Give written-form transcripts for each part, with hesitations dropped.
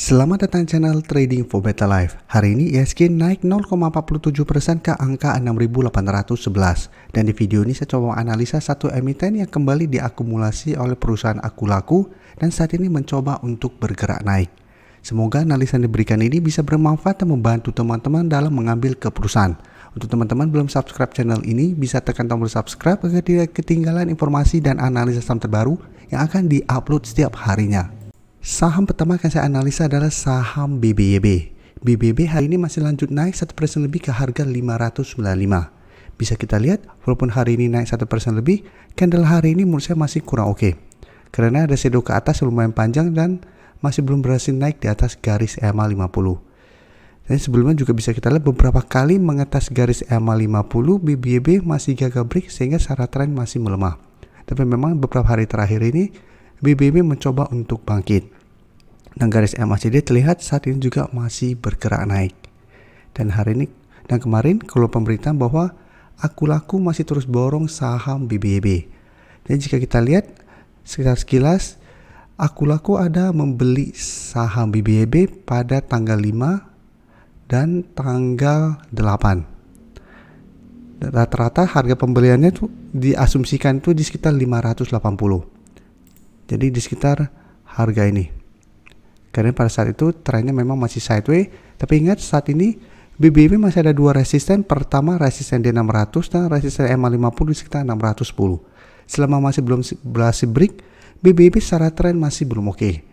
Selamat datang di channel Trading for Better Life. Hari ini IHSG naik 0,47% ke angka 6.811. Dan di video ini saya coba analisa satu emiten yang kembali diakumulasi oleh perusahaan Akulaku dan saat ini mencoba untuk bergerak naik. Semoga analisa yang diberikan ini bisa bermanfaat dan membantu teman-teman dalam mengambil keputusan. Untuk teman-teman belum subscribe channel ini, bisa tekan tombol subscribe agar tidak ketinggalan informasi dan analisa saham terbaru yang akan diupload setiap harinya. Saham pertama akan saya analisa adalah saham BBYB. BBYB hari ini masih lanjut naik 1% lebih ke harga 595. Bisa kita lihat, walaupun hari ini naik 1% lebih, candle hari ini menurut saya masih kurang oke. Karena ada shadow ke atas yang lumayan panjang dan masih belum berhasil naik di atas garis EMA 50. Dan sebelumnya juga bisa kita lihat beberapa kali mengatas garis EMA 50, BBYB masih gagal break sehingga secara tren masih melemah. Tapi memang beberapa hari terakhir ini, BBYB mencoba untuk bangkit. Dan garis MACD terlihat saat ini juga masih bergerak naik. Dan hari ini dan kemarin kalau pemberitaan bahwa Akulaku masih terus borong saham BBYB. Dan jika kita lihat sekitar sekilas, Akulaku ada membeli saham BBYB pada tanggal 5 dan tanggal 8. Rata-rata harga pembeliannya tuh diasumsikan tuh di sekitar 580. Jadi di sekitar harga ini. Karena pada saat itu trennya memang masih sideways, tapi ingat saat ini BBYB masih ada dua resisten. Pertama resisten di 600 dan resisten EMA 50 di sekitar 610. Selama masih belum berhasil break, BBYB secara tren masih belum oke.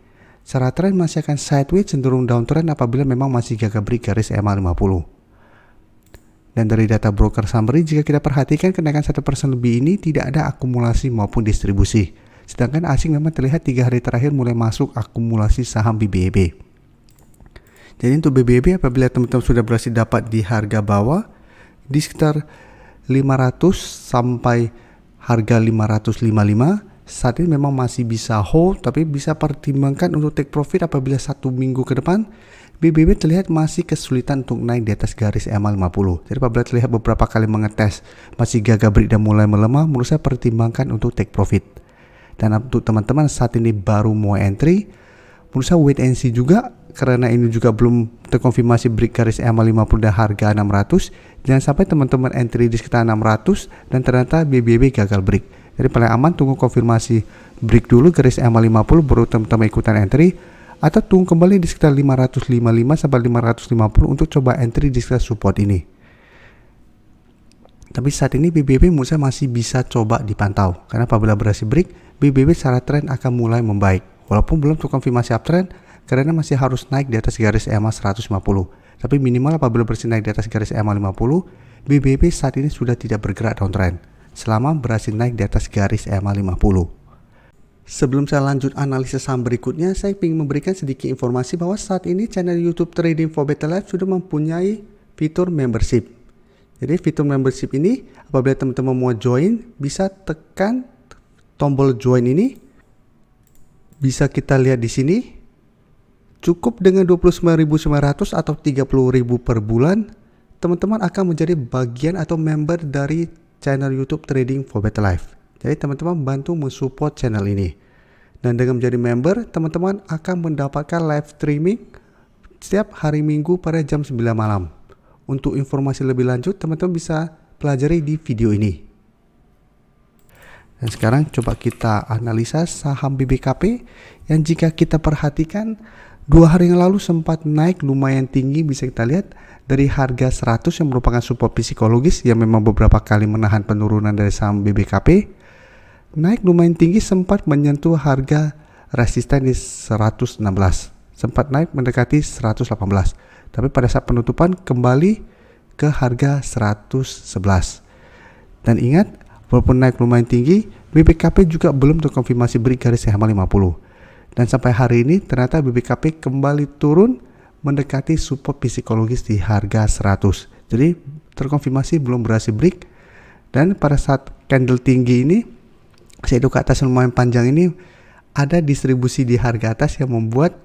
Secara tren masih akan sideways cenderung downtrend apabila memang masih gagal break garis EMA 50. Dan dari data broker summary, jika kita perhatikan kenaikan 1% lebih ini tidak ada akumulasi maupun distribusi. Sedangkan asing memang terlihat 3 hari terakhir mulai masuk akumulasi saham BBYB. Jadi untuk BBYB apabila teman-teman sudah berhasil dapat di harga bawah di sekitar 500 sampai harga 555, saat ini memang masih bisa hold, tapi bisa pertimbangkan untuk take profit apabila 1 minggu ke depan BBYB terlihat masih kesulitan untuk naik di atas garis EMA 50. Jadi apabila terlihat beberapa kali mengetes masih gagal break dan mulai melemah, menurut saya pertimbangkan untuk take profit. Dan untuk teman-teman saat ini baru mau entry, menurut saya wait and see juga, karena ini juga belum terkonfirmasi break garis EMA 50 dan harga 600. Jangan sampai teman-teman entry di sekitar 600 dan ternyata BBYB gagal break. Jadi paling aman tunggu konfirmasi break dulu garis EMA 50 baru teman-teman ikutan entry, atau tunggu kembali di sekitar 555 sampai 550 untuk coba entry di sekitar support ini. Tapi saat ini BBYB menurut saya masih bisa coba dipantau, karena apabila berhasil break, BBYB secara tren akan mulai membaik. Walaupun belum terkonfirmasi uptrend, karena masih harus naik di atas garis EMA 150. Tapi minimal apabila berhasil naik di atas garis EMA 50, BBYB saat ini sudah tidak bergerak downtrend, selama berhasil naik di atas garis EMA 50. Sebelum saya lanjut analisis saham berikutnya, saya ingin memberikan sedikit informasi bahwa saat ini channel YouTube Trading for Better Life sudah mempunyai fitur membership. Jadi fitur membership ini apabila teman-teman mau join, bisa tekan tombol join ini. Bisa kita lihat di sini. Cukup dengan 29.900 atau 30.000 per bulan, teman-teman akan menjadi bagian atau member dari channel YouTube Trading for Better Life. Jadi teman-teman bantu mensupport channel ini. Dan dengan menjadi member, teman-teman akan mendapatkan live streaming setiap hari Minggu pada jam 9 malam. Untuk informasi lebih lanjut, teman-teman bisa pelajari di video ini. Dan sekarang coba kita analisa saham BBKP yang jika kita perhatikan 2 hari yang lalu sempat naik lumayan tinggi. Bisa kita lihat dari harga 100 yang merupakan support psikologis yang memang beberapa kali menahan penurunan dari saham BBKP. Naik lumayan tinggi, sempat menyentuh harga resisten di 116. Sempat naik mendekati 118. Tapi pada saat penutupan kembali ke harga 111. Dan ingat, walaupun naik lumayan tinggi, BBKP juga belum terkonfirmasi break garis EMA 50. Dan sampai hari ini ternyata BBKP kembali turun mendekati support psikologis di harga 100. Jadi terkonfirmasi belum berhasil break. Dan pada saat candle tinggi ini, shadow ke atas lumayan panjang ini, ada distribusi di harga atas yang membuat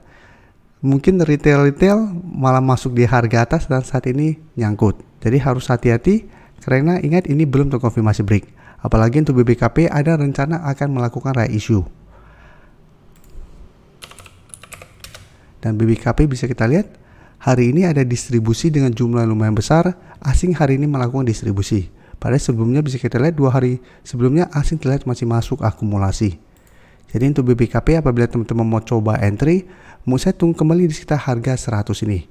mungkin retail malah masuk di harga atas dan saat ini nyangkut. Jadi harus hati-hati karena ingat ini belum terkonfirmasi break. Apalagi untuk BBKP ada rencana akan melakukan reissue. Dan BBKP bisa kita lihat hari ini ada distribusi dengan jumlah lumayan besar. Asing hari ini melakukan distribusi. Padahal sebelumnya bisa kita lihat 2 hari sebelumnya asing terlihat masih masuk akumulasi. Jadi untuk BBKP apabila teman-teman mau coba entry, mau saya tunggu kembali di sekitar harga 100 ini.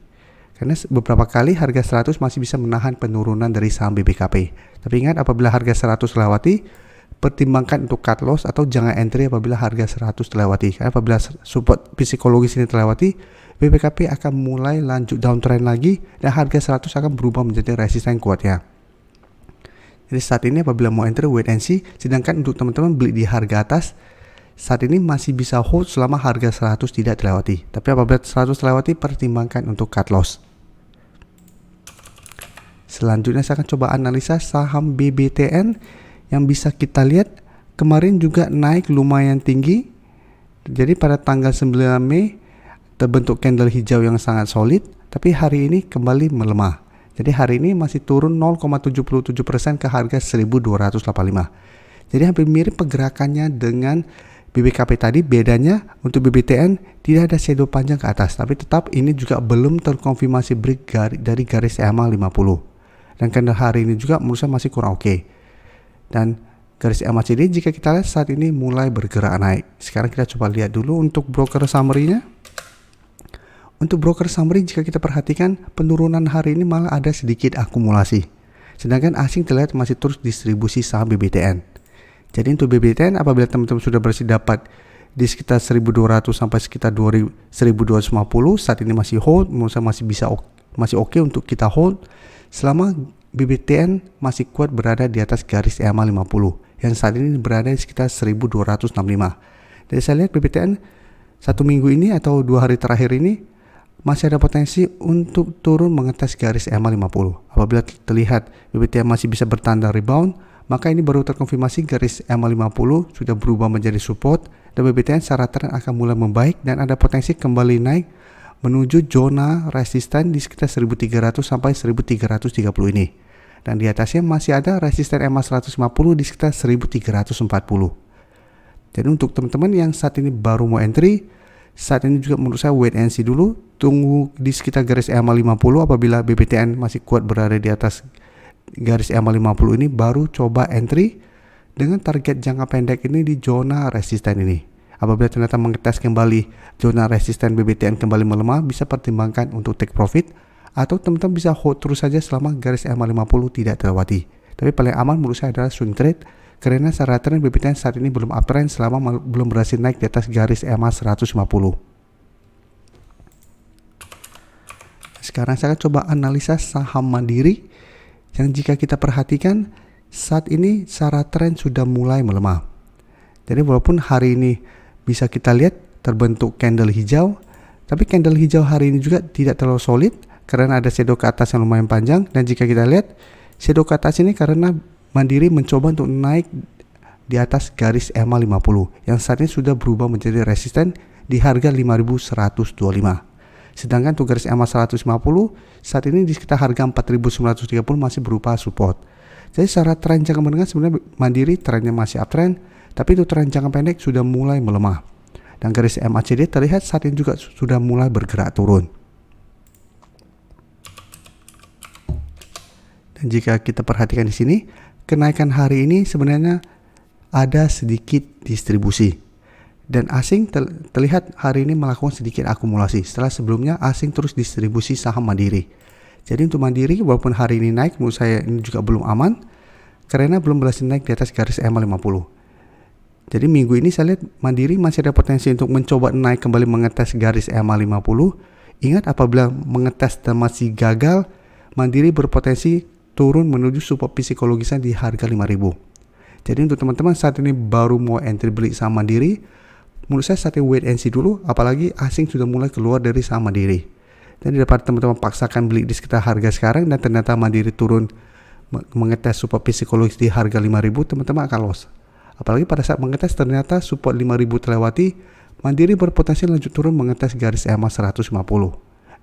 Karena beberapa kali harga 100 masih bisa menahan penurunan dari saham BBKP. Tapi ingat apabila harga 100 lewati, pertimbangkan untuk cut loss atau jangan entry apabila harga 100 terlewati. Karena apabila support psikologis ini terlewati, BBKP akan mulai lanjut downtrend lagi dan harga 100 akan berubah menjadi resisten kuatnya. Jadi saat ini apabila mau entry wait and see, sedangkan untuk teman-teman beli di harga atas, saat ini masih bisa hold selama harga 100 tidak terlewati. Tapi apabila 100 terlewati, pertimbangkan untuk cut loss. Selanjutnya saya akan coba analisa saham BBTN yang bisa kita lihat kemarin juga naik lumayan tinggi. Jadi pada tanggal 9 Mei terbentuk candle hijau yang sangat solid, tapi hari ini kembali melemah. Jadi hari ini masih turun 0,77% ke harga 1285. Jadi hampir mirip pergerakannya dengan BBKP tadi. Bedanya untuk BBTN tidak ada shadow panjang ke atas, tapi tetap ini juga belum terkonfirmasi break dari garis EMA 50. Dan candle hari ini juga menurut saya masih kurang oke. Dan garis EMA CD jika kita lihat saat ini mulai bergerak naik. Sekarang kita coba lihat dulu untuk broker summary-nya. Untuk broker summary jika kita perhatikan penurunan hari ini malah ada sedikit akumulasi. Sedangkan asing terlihat masih terus distribusi saham BBTN. Jadi untuk BBTN apabila teman-teman sudah berhasil dapat di sekitar 1200 sampai sekitar 1250, saat ini masih hold, menurut saya masih oke untuk kita hold selama BBTN masih kuat berada di atas garis EMA 50 yang saat ini berada di sekitar 1265. Jadi saya lihat BBTN 1 minggu ini atau 2 hari terakhir ini masih ada potensi untuk turun mengetes garis EMA 50. Apabila terlihat BBTN masih bisa bertanda rebound, maka ini baru terkonfirmasi garis EMA 50 sudah berubah menjadi support dan BBTN secara tren akan mulai membaik dan ada potensi kembali naik menuju zona resisten di sekitar 1300 sampai 1330 ini. Dan di atasnya masih ada resisten EMA 150 di sekitar 1340. Jadi untuk teman-teman yang saat ini baru mau entry, saat ini juga menurut saya wait and see dulu, tunggu di sekitar garis EMA 50. Apabila BBTN masih kuat berada di atas garis EMA 50 ini, baru coba entry dengan target jangka pendek ini di zona resisten ini. Apabila ternyata mengetes kembali zona resisten BBTN kembali melemah, bisa pertimbangkan untuk take profit atau teman-teman bisa hold terus saja selama garis EMA 50 tidak terlewati. Tapi paling aman menurut saya adalah swing trade karena secara tren BBTN saat ini belum uptrend selama belum berhasil naik di atas garis EMA 150. Sekarang saya coba analisa saham Mandiri yang jika kita perhatikan saat ini secara tren sudah mulai melemah. Jadi walaupun hari ini bisa kita lihat terbentuk candle hijau, tapi candle hijau hari ini juga tidak terlalu solid karena ada shadow ke atas yang lumayan panjang. Dan jika kita lihat shadow ke atas ini karena Mandiri mencoba untuk naik di atas garis EMA 50 yang saat ini sudah berubah menjadi resisten di harga 5125. Sedangkan untuk garis EMA 150 saat ini di sekitar harga 4930 masih berupa support. Jadi secara tren jangka menengah sebenarnya Mandiri trennya masih uptrend, tapi itu tren jangka pendek sudah mulai melemah. Dan garis MACD terlihat saat ini juga sudah mulai bergerak turun. Dan jika kita perhatikan di sini, kenaikan hari ini sebenarnya ada sedikit distribusi. Dan asing terlihat hari ini melakukan sedikit akumulasi setelah sebelumnya asing terus distribusi saham Mandiri. Jadi untuk Mandiri walaupun hari ini naik, menurut saya ini juga belum aman karena belum berhasil naik di atas garis EMA 50. Jadi minggu ini saya lihat Mandiri masih ada potensi untuk mencoba naik kembali mengetes garis EMA 50. Ingat apabila mengetes dan masih gagal, Mandiri berpotensi turun menuju support psikologisnya di harga 5.000. Jadi untuk teman-teman saat ini baru mau entry beli saham Mandiri, menurut saya saatnya wait and see dulu, apalagi asing sudah mulai keluar dari saham Mandiri. Dan daripada teman-teman paksakan beli di sekitar harga sekarang dan ternyata Mandiri turun mengetes support psikologis di harga 5.000, teman-teman akan loss. Apalagi pada saat mengetes ternyata support 5.000 terlewati, Mandiri berpotensi lanjut turun mengetes garis EMA 150.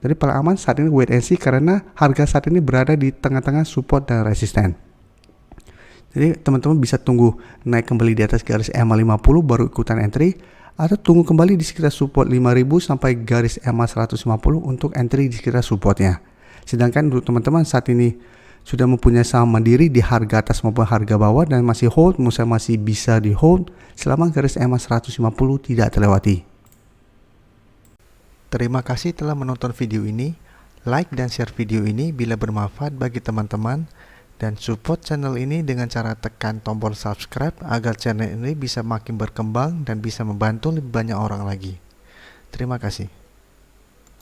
Jadi paling aman saat ini wait and see karena harga saat ini berada di tengah-tengah support dan resisten. Jadi teman-teman bisa tunggu naik kembali di atas garis EMA 50 baru ikutan entry, atau tunggu kembali di sekitar support 5000 sampai garis EMA 150 untuk entry di sekitar supportnya. Sedangkan untuk teman-teman saat ini sudah mempunyai saham mandiri di harga atas maupun harga bawah dan masih hold, menurut saya masih bisa di hold selama garis EMA 150 tidak terlewati. Terima kasih telah menonton video ini. Like dan share video ini bila bermanfaat bagi teman-teman, dan support channel ini dengan cara tekan tombol subscribe agar channel ini bisa makin berkembang dan bisa membantu lebih banyak orang lagi. Terima kasih.